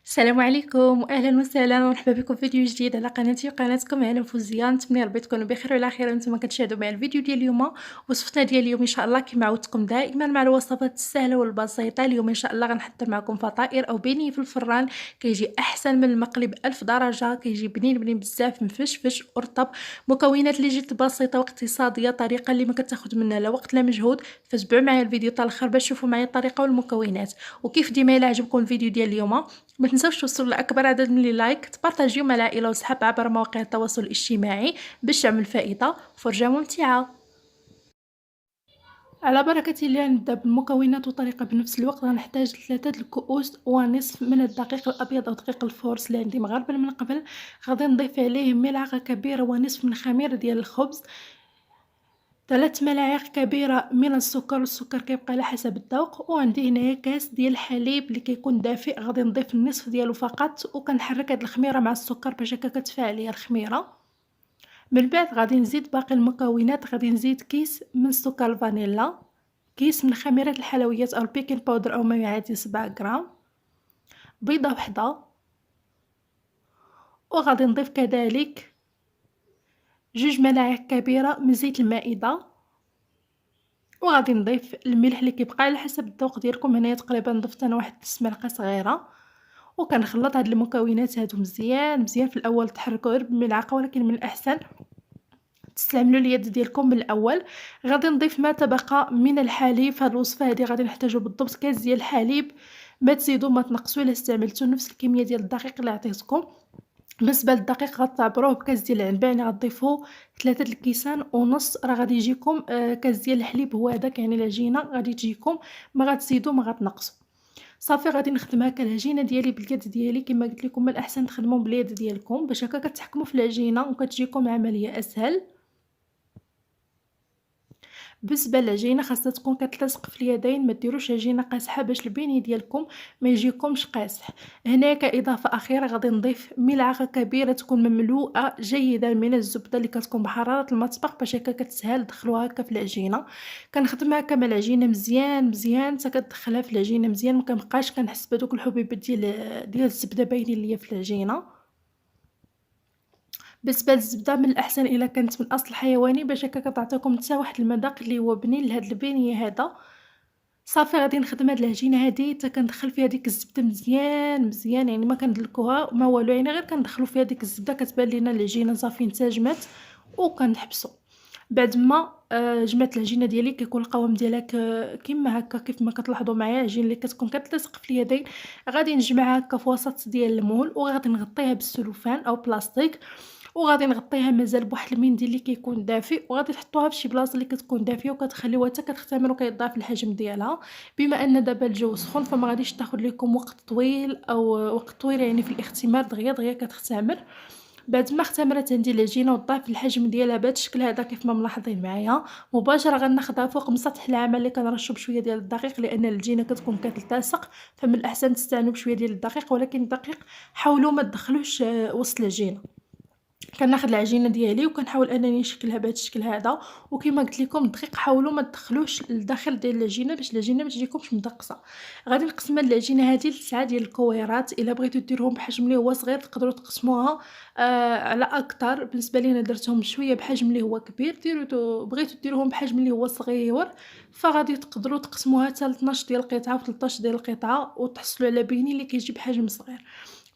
السلام عليكم واهلا وسهلا ومرحبا بكم في فيديو جديد على قناتي وقناتكم هلا فوزية. نتمنى ربي تكونوا بخير وعلى خير وانتم كتشاهدوا معايا الفيديو ديال اليوم. وصفتنا ديال اليوم ان شاء الله كما عودتكم دائما مع الوصفات السهله والبسيطه. اليوم ان شاء الله غنحضر معكم فطائر او بيني في الفران، كيجي احسن من المقلي ب1000 درجه، كيجي بنين بنين بزاف، مفشفش ورطب. مكونات اللي جات بسيطه واقتصاديه، طريقه اللي ما كتاخذ منا لا وقت لا مجهود. فتبعوا معايا الفيديو حتى الاخر باش تشوفوا معايا الطريقه والمكونات. وكيف ديما الا عجبكم الفيديو ديال اليوم ما تنساوش توصلوا لاكبر عدد من اللايك، تبارطاجيو مع العائله والصحاب عبر مواقع التواصل الاجتماعي باش تعمل فائده وفرجه ممتعه. على بركه الله نبدا بالمكونات وطريقه بنفس الوقت. غنحتاج 3 الكؤوس ونصف من الدقيق الابيض او دقيق الفورس اللي عندي مغربل من قبل. غادي نضيف عليه ملعقه كبيره ونصف من خميره ديال الخبز، 3 ملاعق كبيره من السكر، والسكر كيبقى على حسب الذوق. وعندي هنايا كاس ديال الحليب اللي كيكون دافئ، غادي نضيف النصف ديالو فقط، وكنحرك هاد الخميره مع السكر باش هكا كتفاعل ليا الخميره. من بعد غادي نزيد باقي المكونات. غادي نزيد كيس من السكر الفانيلا، كيس من خميره الحلويات او البيكين باودر او ما يعادل 7 غرام، بيضه وحده، وغادي نضيف كذلك 2 ملاعق كبيره من زيت المائده، وغادي نضيف الملح اللي كيبقى على حسب الذوق ديالكم. هنايا تقريبا ضفت انا واحد 9 معلقه صغيره. وكنخلط هاد المكونات هادو مزيان مزيان. في الاول تحركوا غير بالملعقه، ولكن من الاحسن تستعملوا اليد ديالكم من الاول. غادي نضيف ما تبقى من الحليب. في هاد الوصفه هادي غادي نحتاجوا بالضبط كاس ديال الحليب، ما تزيدوا ما تنقصوا الا استعملتوا نفس الكميه ديال الدقيق اللي عطيتكم. بالنسبه للدقيق غتعبروه بكاس ديال العنبه، يعني غتضيفوا 3 الكيسان ونص. راه غادي يجيكم كاس ديال الحليب هو هذاك، يعني العجينه غادي تجيكم، ما غتزيدوا ما غتنقصوا. صافي غادي نخدم هكا العجينه ديالي باليد ديالي. كما قلت لكم من الاحسن تخدموا باليد ديالكم باش هكا كتحكموا في العجينه وكتجيكم عمليه اسهل. بالنسبه للعجينه خاصها تكون كتلصق في اليدين، ما ديروش عجينه قاصحه باش البيني ديالكم ما يجيكمش قاصح. هنا كاضافه اخيره غادي نضيف ملعقه كبيره تكون مملوءه جيدا من الزبده اللي كتكون بحراره المطبخ باش هكا كتسهل دخلوها هكا في العجينه. كنخدمها هكا مع العجينه مزيان مزيان حتى كتدخلها في العجينه مزيان، ما كنبقاش كنحس بدوك الحبيبات ديال الزبده باينين ليا في العجينه. بالنسبه للزبده من الاحسن الا كانت من اصل حيواني باش هكا كتعطيكم حتى واحد المذاق اللي هو بنين لهاد البنيه هذا. صافي غادي نخدم هاد العجينه هادي حتى كندخل فيها ديك الزبده مزيان مزيان، يعني ما كندلكوها ما والو، يعني غير كندخلوا فيها ديك الزبده كتبان لينا العجينه صافي انسجمت. وكنحبسوا بعد ما جمعت العجينه ديالي. كيكون القوام ديالها كيما هكا كيف ما كتلاحظوا معايا، العجين اللي كتكون كتلصق في اليدين. غادي نجمعها هكا في وسط ديال المول، وغادي نغطيها بالسلوفان او بلاستيك، وغادي نغطيها مازال بواحد المنديل اللي كيكون دافئ، وغادي تحطوها في شي بلاصه اللي كتكون دافيه وكتخليوها حتى كتختمر وكيضاعف الحجم ديالها. بما ان دابا الجو سخون فما غاديش تاخذ لكم وقت طويل او وقت طويل يعني في الاختمار، دغيا دغيا كتختمر. بعد ما اختمرت عندي العجينه وضاعف الحجم ديالها بهذا الشكل هذا كيف ما ملاحظين معايا، مباشره غناخذها فوق مسطح العمل اللي كنرشوا بشويه ديال الدقيق، لان العجينه كتكون كتلتصق. فمن الاحسن تستعملوا بشويه ديال الدقيق، ولكن الدقيق حاولوا ما تدخلوش وسط العجينه. كناخذ العجينه ديالي وكنحاول انني نشكلها بهذا الشكل هذا. وكما قلت لكم الدقيق حاولوا ما تدخلوش للداخل ديال العجينه باش العجينه ما تجيكمش مدقصه. غادي نقسم العجينه هذه ل9 ديال الكويرات. الا بغيتو ديروهم بحجم اللي هو صغير تقدروا تقسموها على اكثر. بالنسبه لي انا درتهم شويه بحجم اللي هو كبير. بغيتو ديروهم بحجم اللي هو صغير فغادي تقدروا تقسموها حتى ل 12 ديال القطعه و 13 ديال القطعه وتحصلوا على بيني اللي كيجي بحجم صغير.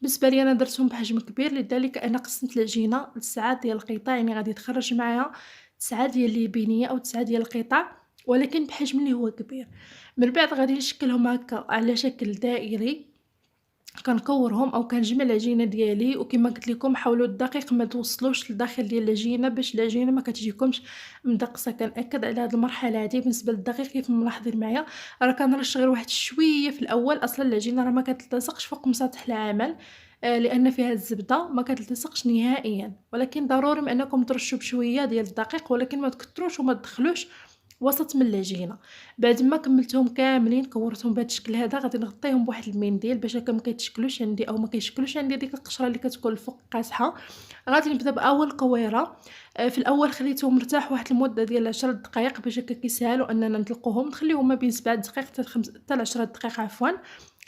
بالنسبه لي انا درتهم بحجم كبير، لذلك انا قسمت العجينه ل9 ديال القطع، يعني غادي تخرج معايا 9 ديال البنيه او 9 ديال القطع، ولكن بحجم اللي هو كبير. من بعد غادي نشكلهم هكا على شكل دائري، كنكورهم او كنجمع العجينه ديالي. وكما قلت لكم حاولوا الدقيق ما توصلوش لداخل ديال العجينه باش العجينه ما كتجيكمش مدقسه. كنأكد على هذه المرحله هذه. بالنسبه للدقيق كيف ملاحظين معايا راه كنرش غير واحد شويه في الاول، اصلا العجينه راه ما كتلتصقش فوق مسطح العمل لان فيها الزبده ما كتلتصقش نهائيا. ولكن ضروري من انكم ترشوا بشويه ديال الدقيق، ولكن ما تكثروش وما تدخلوش وسط من العجينه. بعد ما كملتهم كاملين كورتهم بهذا الشكل هذا غادي نغطيهم بواحد المنديل باش هكا ما كيتشكلوش عندي او ما كيشكلوش عندي ديك القشره اللي كتكون الفوق قاصحه. غادي نبدا باول قويره. في الاول خليتهم مرتاح واحد المده ديال 10 دقائق باش هكا كيسهلوا اننا نطلقوهم. نخليهم ما بين 7 دقائق حتى 10 دقائق عفوا.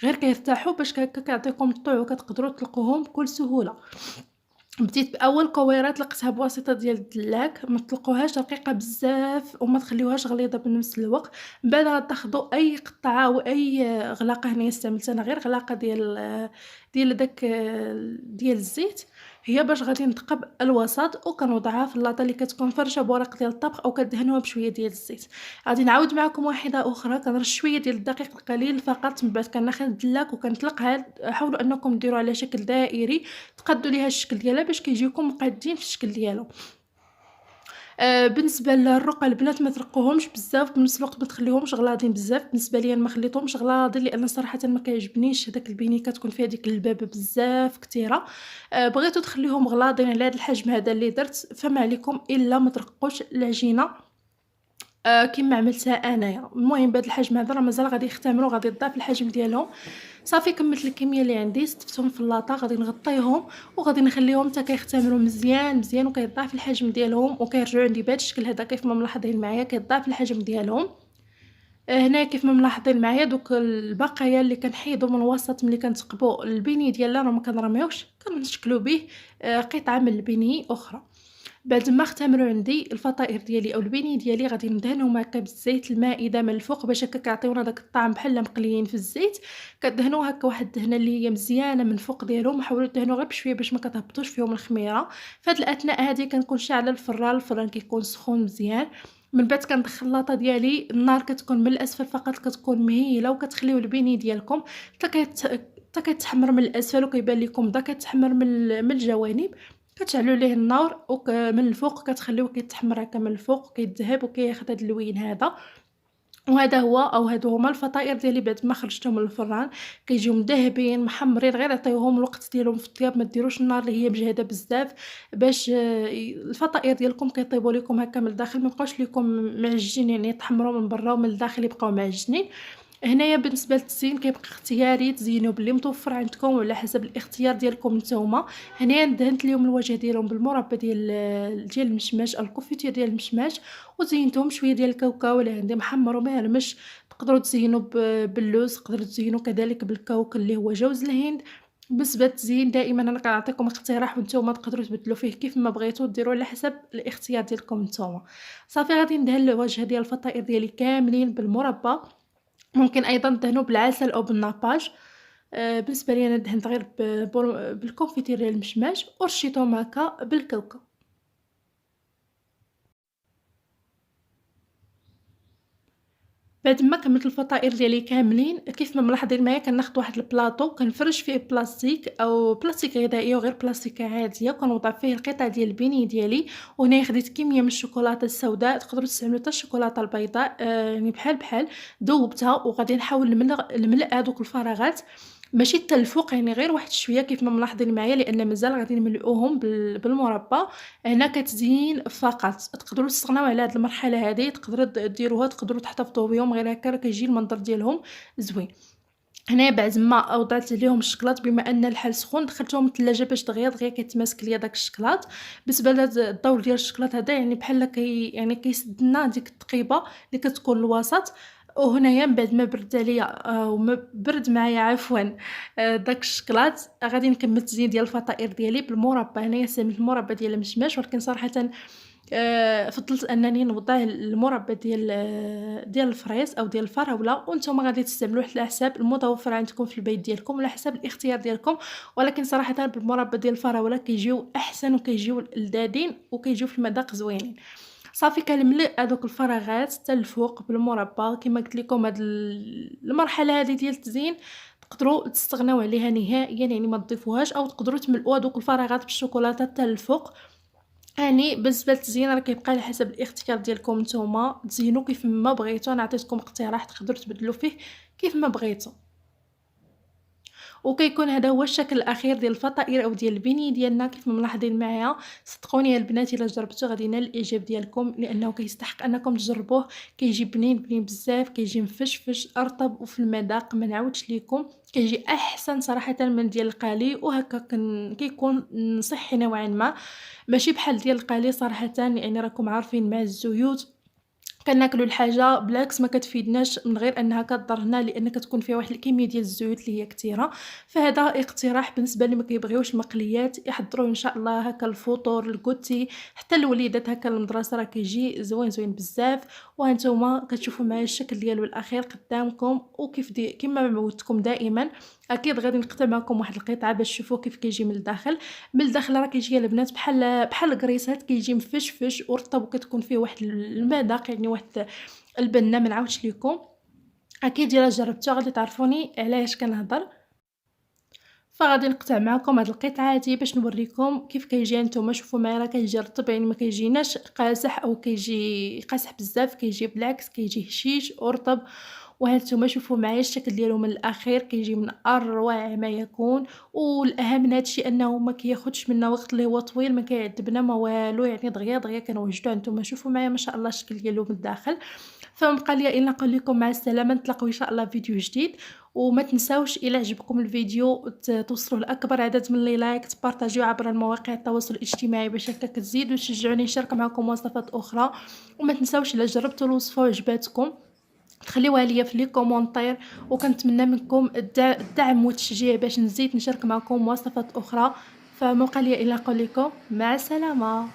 غير كيرتاحوا باش هكا كيعطيوكم الطوع وكتقدروا تطلقوهم بكل سهولة. بديت بأول كويرات لقيتها بواسطة ديال الدلاك، ما تطلقوهاش رقيقة بزاف وما تخليوهاش غليظة بنفس الوقت. من بعد غتاخدوا أي قطعة وأي غلاقة، هنايا استعملت أنا غير غلاقة ديال داك ديال الزيت، هي باش غادي نثقب الوسط وكنوضعها في اللاطة اللي كتكون فرشة بورق ديال الطبخ أو كدهنوها بشوية ديال الزيت. غادي نعاود معاكم واحدة أخرى، كنرش شوية ديال الدقيق القليل فقط، من بعد كناخذ الدلاك وكنطلقها. حاولوا أنكم ديروها على شكل دائري، تقادوا ليها الشكل ديالها باش كيجيوكم مقادين في الشكل ديالو. بالنسبة للرقة البنات ما ترقوهمش بزاف، بنفس الوقت ما تخليوهمش غلاضين بزاف. بالنسبة ليا أنا ما خليتهمش غلاضين لأن صراحةً ما كيعجبنيش هداك البيني كتكون فيه ديك اللبابة بزاف كتيرة. بغيتو تخليوهم غلاضين على هاد الحجم هذا اللي درت، فما عليكم إلا ما ترقوش العجينة كيما عملتها أنايا. المهم بهاد الحجم هذا راه مازال غادي يختمروا، غادي تضاعف الحجم ديالهم. صافي كملت الكمية اللي عندي، ستفتهم في اللاطة، غادي نغطيهم وغادي نخليهم حتى كيختمروا مزيان وكيضاعف الحجم ديالهم وكيرجعوا عندي بهاد الشكل هذا كيف ما ملاحظين معايا، كيضاعف الحجم ديالهم. هنايا كيف ما ملاحظين معايا دوك البقايا اللي كنحيدو من الوسط ملي كنتقبو البيني ديالنا راه ما كنرميوش، كنشكلو به قطعة من البيني أخرى. بعد ما اختمروا عندي الفطائر ديالي أو البيني ديالي غادي ندهنهم هكا بالزيت المائدة من الفوق باش هكا كيعطيونا داك الطعم بحال مقليين في الزيت. كدهنوا هكا واحد الدهنه اللي هي مزيانه من الفوق ديالهم، حاولوا تدهنوا غير بشويه باش ما كتهبطوش فيهم الخميره. فهاد الاثناء هادي كنكون شاعله الفران كيكون سخون مزيان. من بعد كندخل اللاطه ديالي، النار كتكون من الاسفل فقط، كتكون مهيله، وكتخليو البيني ديالكم حتى كيتحمر من الاسفل وكيبان لكم بدا كيتحمر من الجوانب. كتشعلوا ليه النار من الفوق كتخليوه كيتحمر هكا من الفوق وكيذهب وكياخذ هاد اللوين هذا. وهذا هو أو هادو هما الفطائر ديالي بعد ما خرجتهم من الفران، كيجيو مذهبين محمرين. غير عطيوهم الوقت ديالهم في الطياب، ما ديروش النار اللي هي مجهده بزاف باش الفطائر ديالكم كيطيبوا لكم هكا من الداخل، ما يبقاوش لكم معجنين، يعني يتحمروا من برا ومن الداخل يبقاو معجنين. هنايا بالنسبة للتزيين كيبقى اختياري، تزينوا باللي متوفر عندكم وعلى حسب الاختيار ديالكم نتوما. هنايا دهنت ليهم الوجه ديالهم بالمربى ديال المشماش او الكونفيتير ديال المشماش، وزينتهم شويه ديال الكاوكاو اللي عندي محمر ومهرمش. تقدروا تزينوا باللوز، تقدروا تزينوا كذلك بالكاوك اللي هو جوز الهند. بالنسبه للتزيين دائما انا كنعطيكم اقتراح وانتم تقدروا تبدلوا فيه كيف ما بغيتوا، ديروا على حسب الاختيار ديالكم نتوما. صافي غادي ندهن الوجه ديال الفطائر ديالي كاملين بالمربى، ممكن أيضًا دهنوا بالعسل أو بالناباج. بالنسبة لي أنا دهنت غير بالكونفيتير ديال المشماش ورشيتهم هكا بالكاوكاو. بعد ما كملت الفطائر ديالي كاملين كيف ما ملاحظين معايا، كناخد واحد البلاطو كنفرش فيه بلاستيك أو بلاستيك غذائي وغير بلاستيكة عادية، وكنوضع فيه القطع ديال البيني ديالي. وهنايا خديت كمية من الشوكولاتة السوداء، تقدروا تستعملوا حتى الشوكولاتة البيضاء، يعني بحال ذوبتها وغادي نحاول نملأ هادوك الفراغات، ماشي حتى الفوق، يعني غير واحد شوية كيف ما ملاحظين معايا لأن مازال غادي نملؤوهم بالمربى. هنا كتزيين فقط، تقدروا تستغناو على هاد المرحلة هادي، تقدروا ديروها، تقدروا تحتفظوا بهم غير هكا راه كيجي المنظر ديالهم زوين. هنايا بعد ما وضعت عليهم الشكلاط، بما ان الحال سخون دخلتهم الثلاجه باش دغيا كيتماسك ليا داك الشكلاط. بالنسبه لهذا الدور ديال الشكلاط هذا، يعني بحال يعني كيسد لنا ديك التقيبه اللي كتكون الوسط. وهنايا من بعد ما برد عليا وما برد معايا عفوا داك الشكلاط، غادي نكمل التزيين ديال الفطائر ديالي بالمربى. هنايا استعملت المربى ديال المشماش، ولكن صراحه فضلت أنني نوضع المربى ديال الفريز أو ديال الفراولة، وانتم غادي تستعملوه على حساب المتوفر عندكم في البيت ديالكم وعلى حساب الاختيار ديالكم. ولكن صراحة بالمربى ديال الفراولة كيجيو أحسن وكيجيو لذاذين وكيجيو في المذاق زوينين. صافي كنملأ هادوك الفراغات حتى الفوق بالمربى. كما قلت لكم هاد المرحلة هادي ديال التزيين تقدروا تستغناو عليها نهائيا، يعني ما تضيفوهاش، او تقدروا تملؤوا هادوك الفراغات بالشوكولاته حتى الفوق. يعني بالنسبة للتزيين راه كيبقى على حسب الاختيار ديالكم نتوما، تزينوا كيف ما بغيتو. انا عطيتكم اقتراح تقدروا تبدلوا فيه كيف ما بغيتو. وكيكون هذا هو الشكل الاخير ديال الفطائر او ديال البني ديالنا كيف ما ملاحظين معايا. صدقوني يا البنات الا جربتوه غادي ينال الاعجاب ديالكم، لانه كيستحق انكم تجربوه. كيجي بنين بزاف، كيجي مفشفش رطب، وفي المذاق ما نعاودش لكم كيجي احسن صراحه من ديال القالي. وهكا كيكون صحي نوعا ما، ماشي بحال ديال القالي صراحه، يعني راكم عارفين مع الزيوت كناكلوا الحاجة بالعكس ما كتفيدناش من غير أنها كضرنا، لأن كتكون فيها واحد الكمية ديال الزيوت اللي هي كثيرة. فهذا اقتراح بالنسبة اللي ما كيبغيوش المقليات، يحضروه إن شاء الله هكا الفطور القوتي، حتى الوليدات هكا للمدرسة راه كيجي زوين زوين بزاف. وهانتوما كتشوفوا معايا الشكل ديالو الأخير قدامكم، وكيف كيما ما عودتكم دائما أكيد غادي نقطع معكم واحد القطعة باش تشوفوا كيف كيجي من الداخل. من الداخل راه كيجي البنات بحال الكريسات، كيجي مفشفش ورطب، وكتكون فيه واحد المذاق، يعني واحد البنة ما نعاودش ليكم. أكيد إلا جربتوها غادي تعرفوني علاش كنهضر. فغادي نقطع معكم هاد القطعة هادي باش نوريكم كيف كيجي. هانتوما شوفوا معايا راه كيجي رطب، يعني ما كيجيناش قاصح او كيجي قاصح بزاف، كيجي بالعكس كيجي هشيش ورطب. وهانتوما شوفوا معايا الشكل ديالو من الاخير، كيجي من اروع ما يكون. والاهم من هادشي انه ما كياخذش منا وقت اللي هو طويل، ما كيعذبنا ما والو، يعني دغيا دغيا كنوجدو. هانتوما شوفوا معايا ما شاء الله الشكل ديالو من الداخل. فما بقى ليا الا نقول لكم مع السلامه، نتلاقاو ان شاء الله في فيديو جديد. وما تنساوش الى عجبكم الفيديو توصلوه لاكبر عدد من لي لايك، تبارطاجيو عبر المواقع التواصل الاجتماعي باش هكا تزيدوا تشجعوني نشارك معكم وصفات اخرى. وما تنساوش الى جربتوا الوصفه وعجباتكم تخليوها ليا في لي كومونطير، وكنتمنى منكم الدعم والتشجيع باش نزيد نشارك معكم وصفات اخرى. فما بقى ليا الا نقول لكم مع السلامه.